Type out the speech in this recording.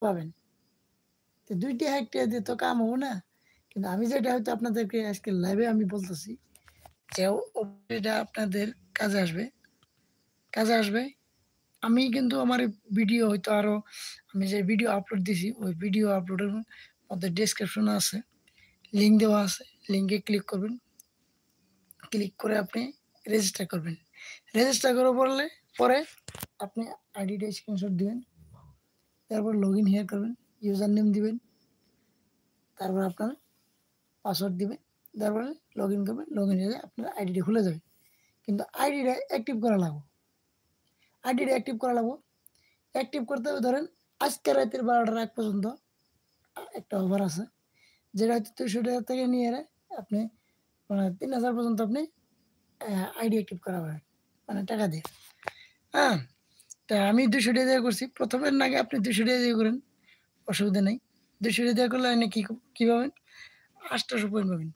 পাবেন। তো ২ টা ১ টা দিয়ে তো কাম হবো না। কিন্তু আমি যেটা হয়তো আপনাদেরকে আজকে লাইভে আমি বলতেছি যে এটা আপনাদের কাজে আসবে, কাজে আসবে। আমি কিন্তু আমার এই ভিডিও হয়তো আরো আমি যে ভিডিও আপলোড দিছি, ওই ভিডিও আপলোডের মধ্যে ডেসক্রিপশন আছে, লিঙ্ক দেওয়া আছে। লিঙ্কে ক্লিক করবেন। ক্লিক করে আপনি রেজিস্টার করবেন। রেজিস্টার করার পরে আপনি আইডিটা স্ক্রিনশট দিবেন। তারপর লগইন হিয়ার করবেন। ইউজার নেম দিবেন। তারপর আপনার পাসওয়ার্ড দিবেন। তারপরে লগইন করবেন। লগইন হলে আপনার আইডিটা খুলে যাবে। কিন্তু আইডিটা অ্যাক্টিভ করা লাগবে। আইডিটা অ্যাক্টিভ করা লাগবে। অ্যাক্টিভ করতে হবে ধরেন আজকে রাতের ১২ঃ০০ টার আগ পর্যন্ত একটা অফার আছে। যেটা হয়তো ৳৩০০ থেকে নিয়ে আপনি মানে ৩,০০০ পর্যন্ত আপনি আইডি অ্যাক্টিভ করা পারেন। মানে টাকা দিয়ে। হ্যাঁ? তা আমি ৳২০০ দিয়ে করছি। ১ম এর আগে আপনি ৳২০০ দিয়ে করেন। অসুবিধা নাই। ৳২০০ দিয়ে করলে আপনি কি পাবেন? ৮০০ পয়েন্ট পাবেন।